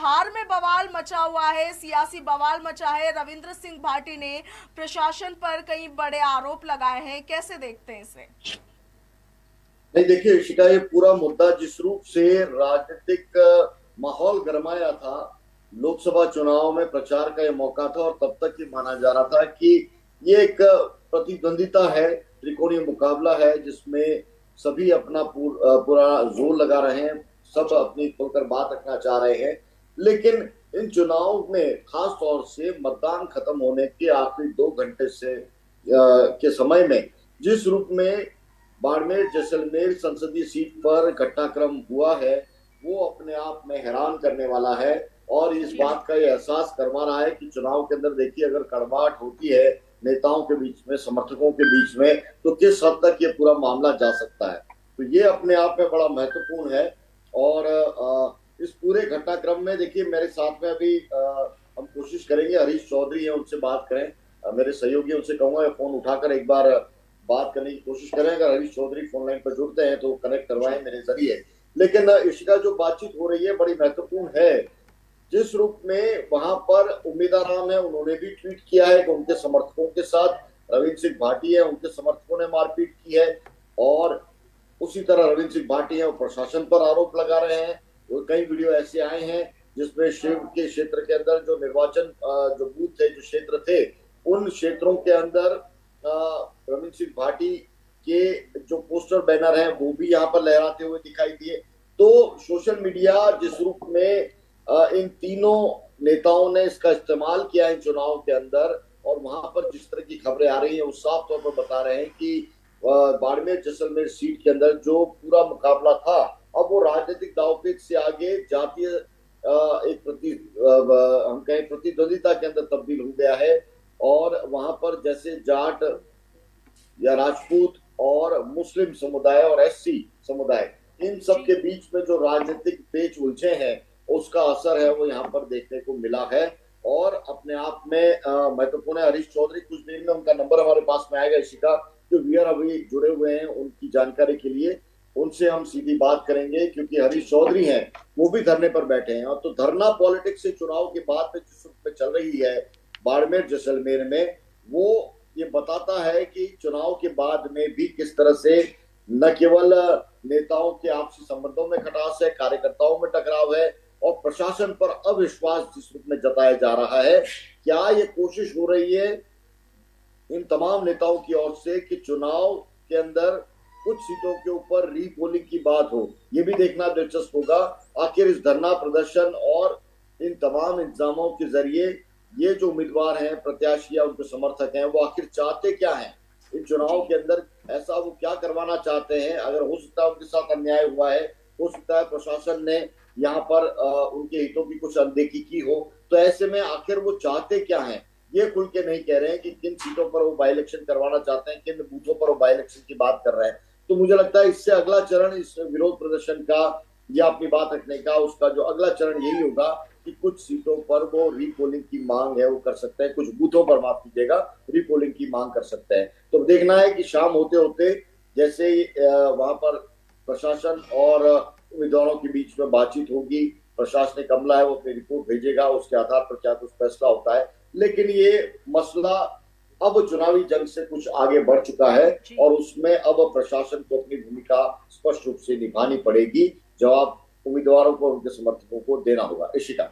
बिहार में बवाल मचा हुआ है, सियासी बवाल मचा है। रविंद्र सिंह भाटी ने प्रशासन पर कई बड़े आरोप लगाए हैं, कैसे देखते हैं इसे? नहीं, देखिए इशिका, ये पूरा मुद्दा जिस रूप से राजनीतिक माहौल गरमाया था, लोकसभा चुनाव में प्रचार का ये मौका था और तब तक ये माना जा रहा था कि ये एक प्रतिद्वंदिता है, त्रिकोणीय मुकाबला है जिसमें सभी अपना पूरा जोर लगा रहे हैं, सब जी। अपनी खुलकर बात रखना चाह रहे हैं। लेकिन इन चुनाव में खास तौर से मतदान खत्म होने के आखिरी 2 घंटे से के समय में जिस रूप में बाड़मेर जैसलमेर संसदीय सीट पर घटनाक्रम हुआ है, वो अपने आप में हैरान करने वाला है और इस जी। बात का ये एहसास करवा रहा है कि चुनाव के अंदर देखिए, अगर कड़वाहट होती है नेताओं के बीच में, समर्थकों के बीच में, तो किस हद तक ये पूरा मामला जा सकता है। तो ये अपने आप में बड़ा महत्वपूर्ण है। और इस पूरे घटनाक्रम में देखिए, मेरे साथ में अभी हम कोशिश करेंगे, हरीश चौधरी है, उनसे बात करें। मेरे सहयोगी, उनसे कहूंगा फोन उठाकर एक बार बात करने की कोशिश करें। अगर हरीश चौधरी फोन लाइन पर जुड़ते हैं तो कनेक्ट करवाएं जी। मेरे जरिए। लेकिन इसका जो बातचीत हो रही है बड़ी महत्वपूर्ण है। जिस रूप में वहां पर उम्मीदवार है, उन्होंने भी ट्वीट किया है कि उनके समर्थकों के साथ रविंद्र सिंह भाटी है, उनके समर्थकों ने मारपीट की है। और उसी तरह रविंद्र सिंह भाटी है, वो प्रशासन पर आरोप लगा रहे हैं। वो कई वीडियो ऐसे आए हैं जिसमें शिव के क्षेत्र के अंदर जो निर्वाचन जो बूथ थे, जो क्षेत्र थे, उन क्षेत्रों के अंदर रविंद्र सिंह भाटी के जो पोस्टर बैनर हैं वो भी यहाँ पर लहराते हुए दिखाई दिए। तो सोशल मीडिया जिस रूप में इन तीनों नेताओं ने इसका इस्तेमाल किया इन चुनाव के अंदर, और वहां पर जिस तरह की खबरें आ रही हैं वो साफ तौर पर बता रहे हैं कि बाड़मेर जैसलमेर सीट के अंदर जो पूरा मुकाबला था, अब वो राजनीतिक दांवपेच से आगे जातीय एक हम कहें प्रतिद्वंदिता के अंदर तब्दील हो गया है। और वहां पर जैसे जाट या राजपूत और मुस्लिम समुदाय और एससी समुदाय, इन सब जी। के बीच में जो राजनीतिक पेच उलझे हैं, उसका असर है वो यहाँ पर देखने को मिला है। और अपने आप में महत्वपूर्ण है। हरीश चौधरी, कुछ देर में उनका नंबर हमारे पास में आएगा इसी का, जो व्यूअर अभी जुड़े हुए हैं उनकी जानकारी के लिए, उनसे हम सीधी बात करेंगे। क्योंकि हरीश चौधरी हैं, वो भी धरने पर बैठे हैं। और तो धरना पॉलिटिक्स से चुनाव के बाद में जिस रूप में चल रही है बाड़मेर जैसलमेर में, वो ये बताता है कि चुनाव के बाद में भी किस तरह से न केवल नेताओं के आपसी संबंधों में खटास है, कार्यकर्ताओं में टकराव है, और प्रशासन पर अविश्वास जिस रूप में जताया जा रहा है। क्या ये कोशिश हो रही है इन तमाम नेताओं की ओर से कि चुनाव के अंदर कुछ सीटों के ऊपर रीपोलिंग की बात हो? ये भी देखना दिलचस्प होगा। आखिर इस धरना प्रदर्शन और इन तमाम इंतजामों के जरिए ये जो उम्मीदवार हैं, प्रत्याशी या उनके समर्थक हैं, वो आखिर चाहते क्या हैं इन चुनाव जी। के अंदर? ऐसा वो क्या करवाना चाहते हैं? अगर हो सकता है उनके साथ अन्याय हुआ है, हो सकता है प्रशासन ने यहाँ पर उनके हितों की कुछ अनदेखी की हो, तो ऐसे में आखिर वो चाहते क्या हैं? ये खुल के नहीं कह रहे हैं कि किन सीटों पर वो बाई इलेक्शन करवाना चाहते हैं, किन बूथों पर वो बाई इलेक्शन की बात कर रहे हैं। तो मुझे लगता है इससे अगला चरण इस विरोध प्रदर्शन का या अपनी बात रखने का, उसका जो अगला चरण यही होगा कि कुछ सीटों पर वो रीपोलिंग की मांग है वो कर सकते हैं, कुछ बूथों पर, माफ कीजिएगा, रीपोलिंग की मांग कर सकते हैं। तो देखना है कि शाम होते होते जैसे वहां पर प्रशासन और उम्मीदवारों के बीच में बातचीत होगी, प्रशासनिक अमला है वो अपनी रिपोर्ट भेजेगा, उसके आधार पर क्या कुछ फैसला होता है। लेकिन ये मसला अब चुनावी जंग से कुछ आगे बढ़ चुका है जी। और उसमें अब प्रशासन को अपनी भूमिका स्पष्ट रूप से निभानी पड़ेगी। जवाब उम्मीदवारों को, उनके समर्थकों को देना होगा। इशिका।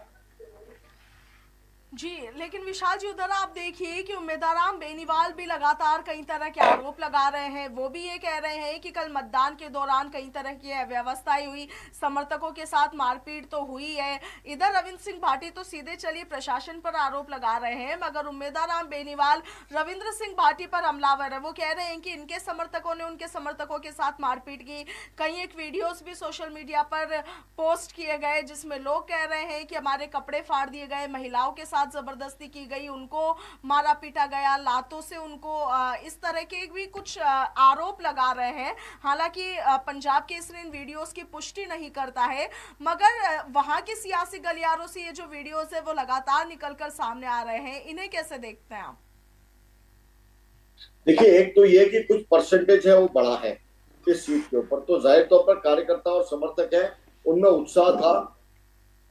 जी, लेकिन विशाल जी, उधर आप देखिए कि उम्मीदवार बेनीवाल भी लगातार कई तरह के आरोप लगा रहे हैं। वो भी ये कह रहे हैं कि कल मतदान के दौरान कई तरह की अव्यवस्थाएं हुई, समर्थकों के साथ मारपीट तो हुई है। इधर रविंद्र सिंह भाटी तो सीधे चलिए प्रशासन पर आरोप लगा रहे हैं, मगर उम्मीदवार बेनीवाल रविंद्र सिंह भाटी पर हमलावर है। वो कह रहे हैं कि इनके समर्थकों ने उनके समर्थकों के साथ मारपीट की। कई एक वीडियोस भी सोशल मीडिया पर पोस्ट किए गए जिसमें लोग कह रहे हैं कि हमारे कपड़े फाड़ दिए गए, महिलाओं के साथ जबरदस्ती की गई, उनको मारा पीटा गया, लातों से उनको इस तरह के भी कुछ आरोप लगा रहे हैं। हालांकि पंजाब केसरी इन वीडियोस की पुष्टि नहीं करता है, मगर वहां के सियासी गलियारों से ये जो वीडियोस है वो लगातार निकलकर सामने आ रहे हैं। इन्हें कैसे देखते हैं आप? देखिए, एक तो ये कि कुछ परसेंटेज है वो बढ़ा है इस सीट के ऊपर, तो जाहिर तौर पर कार्यकर्ता और समर्थक है, उनमें उत्साह था।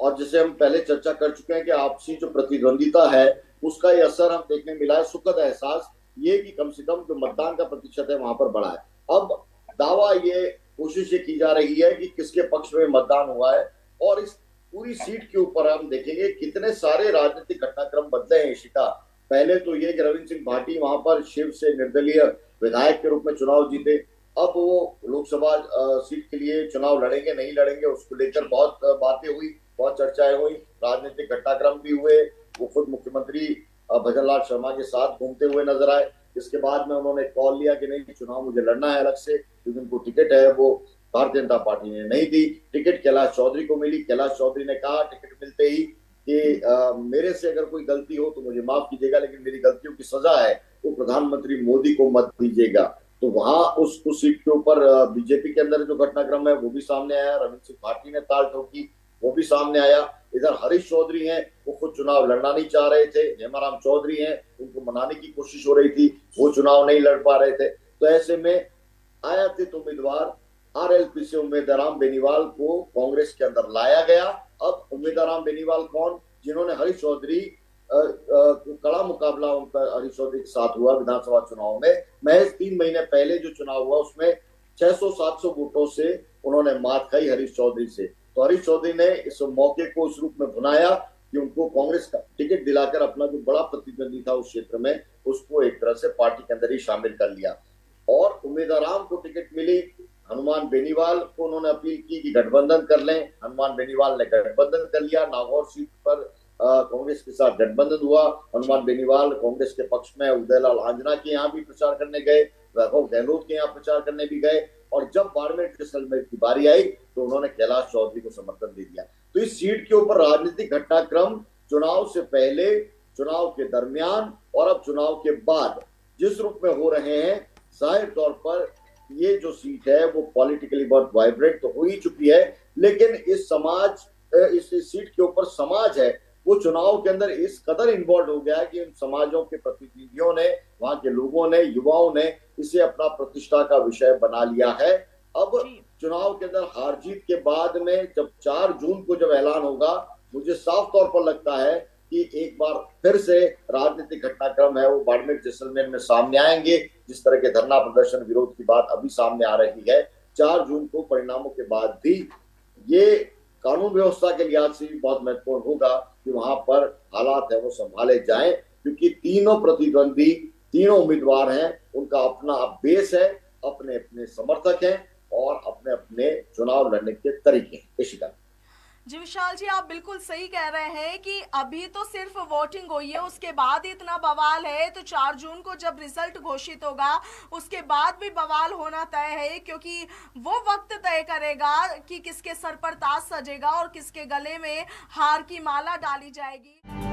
और जैसे हम पहले चर्चा कर चुके हैं कि आपसी जो प्रतिद्वंदिता है उसका ये असर हम देखने मिला है। सुखद एहसास ये कि कम से कम जो मतदान का प्रतिशत है वहां पर बढ़ा है। अब दावा ये कोशिश ये की जा रही है कि किसके पक्ष में मतदान हुआ है, और इस पूरी सीट के ऊपर हम देखेंगे कितने सारे राजनीतिक घटनाक्रम बदले हैं इशिका। पहले तो ये कि रविंद्र सिंह भाटी वहां पर शिव से निर्दलीय विधायक के रूप में चुनाव जीते। अब वो लोकसभा सीट के लिए चुनाव लड़ेंगे नहीं लड़ेंगे उसको लेकर बहुत बातें हुई, बहुत चर्चाएं हुई, राजनीतिक घटनाक्रम भी हुए। वो खुद मुख्यमंत्री भजन लाल शर्मा के साथ घूमते हुए नजर आए। इसके बाद में उन्होंने कॉल लिया कि नहीं, चुनाव मुझे लड़ना है अलग से, क्योंकि उनको टिकट है वो भारतीय जनता पार्टी ने नहीं दी। टिकट कैलाश चौधरी को मिली। कैलाश चौधरी ने कहा टिकट मिलते ही कि मेरे से अगर कोई गलती हो तो मुझे माफ कीजिएगा, लेकिन मेरी गलतियों की सजा है वो प्रधानमंत्री मोदी को मत दीजिएगा। तो वहां उस सीट के ऊपर बीजेपी के अंदर जो घटनाक्रम है वो भी सामने आया। रविंद्र सिंह भाटी ने ताल ठोकी, वो भी सामने आया। इधर हरीश चौधरी हैं, वो खुद चुनाव लड़ना नहीं चाह रहे थे। हेमाराम चौधरी हैं, उनको मनाने की कोशिश हो रही थी, वो चुनाव नहीं लड़ पा रहे थे। तो ऐसे में आयातित उम्मीदवार आरएलपी से उम्मीदवार बेनीवाल को कांग्रेस के अंदर लाया गया। अब उम्मीदवार बेनीवाल कौन, जिन्होंने हरीश चौधरी कड़ा मुकाबला उनका हरीश चौधरी के साथ हुआ विधानसभा चुनाव में। महज 3 महीने पहले जो चुनाव हुआ उसमें 600-700 वोटों से उन्होंने मात खाई हरीश चौधरी से। तो हरीश चौधरी ने इस मौके को उस रूप में भुनाया कि उनको कांग्रेस का टिकट दिलाकर अपना जो बड़ा प्रतिद्वंदी था उस क्षेत्र में उसको एक तरह से पार्टी के अंदर ही शामिल कर लिया। और उम्मीदवार को टिकट मिली। हनुमान बेनीवाल को उन्होंने अपील की कि गठबंधन कर लें। हनुमान बेनीवाल ने गठबंधन कर लिया। नागौर सीट पर कांग्रेस के साथ गठबंधन हुआ। हनुमान बेनीवाल कांग्रेस के पक्ष में उदयलाल आंजना के यहाँ भी प्रचार करने गए, वैभव गहलोत के यहाँ प्रचार करने भी गए, और जब बाड़मेर जैसलमेर की बारी आई तो उन्होंने कैलाश चौधरी को समर्थन दे दिया। तो इस सीट के ऊपर राजनीतिक घटनाक्रम चुनाव से पहले, चुनाव के दरमियान और अब चुनाव के बाद जिस रूप में हो रहे हैं, जाहिर तौर पर ये जो सीट है वो पॉलिटिकली बहुत वाइब्रेंट तो हो ही चुकी है, लेकिन इस सीट के ऊपर समाज है वो चुनाव के अंदर इस कदर इन्वॉल्व हो गया है कि इन समाजों के प्रतिनिधियों ने, वहां के लोगों ने, युवाओं ने इसे अपना प्रतिष्ठा का विषय बना लिया है। अब चुनाव के अंदर हार जीत के बाद में जब 4 जून को जब ऐलान होगा, मुझे साफ तौर पर लगता है कि एक बार फिर से राजनीतिक घटनाक्रम है वो बाड़मेर जैसलमेर में सामने आएंगे। जिस तरह के धरना प्रदर्शन विरोध की बात अभी सामने आ रही है, 4 जून को परिणामों के बाद भी ये कानून व्यवस्था के लिहाज से भी बहुत महत्वपूर्ण होगा कि वहां पर हालात है वो संभाले जाएं, क्योंकि तीनों प्रतिद्वंदी, तीनों उम्मीदवार हैं, उनका अपना बेस है, अपने अपने समर्थक हैं और अपने अपने चुनाव लड़ने के तरीके हैं। इशिका जी विशाल जी, आप बिल्कुल सही कह रहे हैं कि अभी तो सिर्फ वोटिंग हुई है, उसके बाद इतना बवाल है। तो 4 जून को जब रिजल्ट घोषित होगा उसके बाद भी बवाल होना तय है, क्योंकि वो वक्त तय करेगा कि किसके सर पर ताज सजेगा और किसके गले में हार की माला डाली जाएगी।